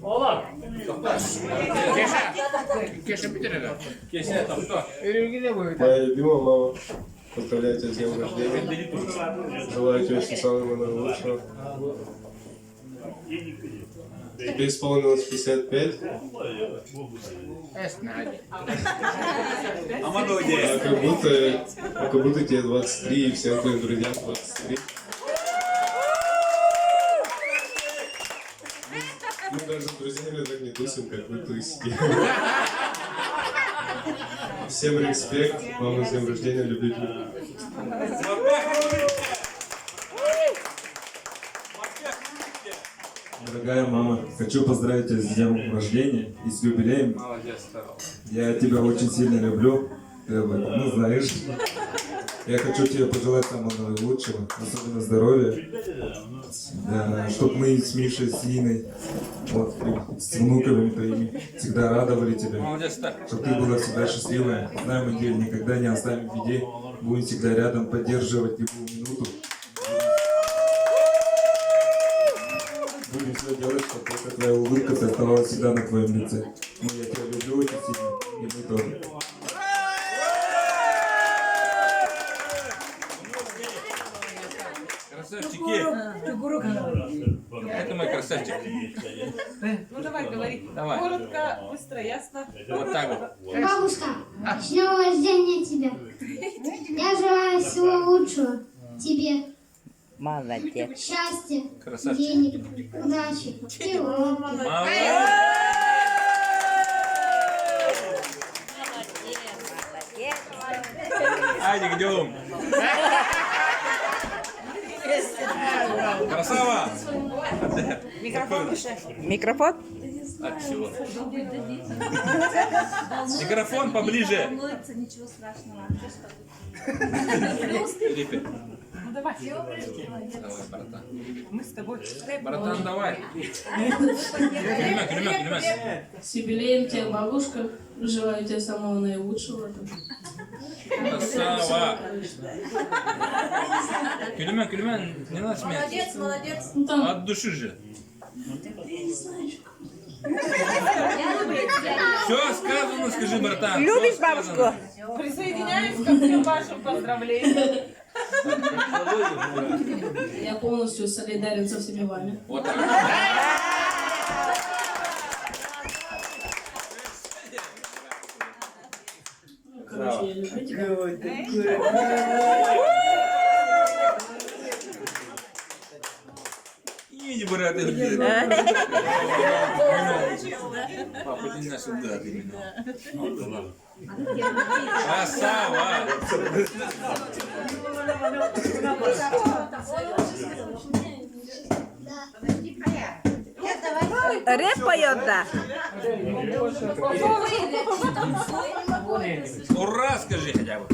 Oğlum. Моя любимая мама, поздравляю тебя с днем рождения. Желаю тебе всего самого наилучшего. Тебе исполнилось 55, как будто тебе 23, и всем твоим друзьям 23. Мы даже с друзьями так не тусим, как вы тусите. Всем респект, мама, с днем рождения, люблю тебя. Дорогая мама, хочу поздравить тебя с днем рождения и с юбилеем. Я тебя очень сильно люблю, ты об этом знаешь. Я хочу тебе пожелать самого наилучшего, особенно здоровья. Чтобы мы с Мишей, с Ниной, вот, с внуками твоими всегда радовали тебя. Чтобы ты была всегда счастливая. Знаем, мы тебя никогда не оставим в беде. Будем всегда рядом, поддерживать любую минуту. Будем все делать, чтобы эта твоя улыбка оставалась всегда на твоем лице. Ну, я тебя люблю очень сильно, и мы тоже. Красавчики! Это мой красавчик. Ну давай, говори. Давай. Коротко, быстро, ясно. Вот так вот. Бабушка, с днем рождения тебя. Я желаю всего лучшего тебе. Молодец. Счастья, Красавчик. денег, удачи и улыбки. Айди, идем. Красава! Микрофон? От чего? Микрофон поближе. Ничего страшного. Репи. Ну давай. Давай, братан. Мы с тобой. Братан, давай. Кулемя. С юбилеем тебя, бабушка. Желаю тебе самого наилучшего. Красава. Кулемя, не надо смеяться. Молодец. Ну, там От души же. Все сказано, скажи, братан. Любишь Всё сказано. бабушку? Присоединяюсь ко всем вашим поздравлениям. я полностью солидарен со всеми вами. Вот так. Короче, я люблю тебя. Иди, брат, иди. Папа, иди на сюда, ты меня. Красава! Рэп поет, да? Ура, скажи хотя бы.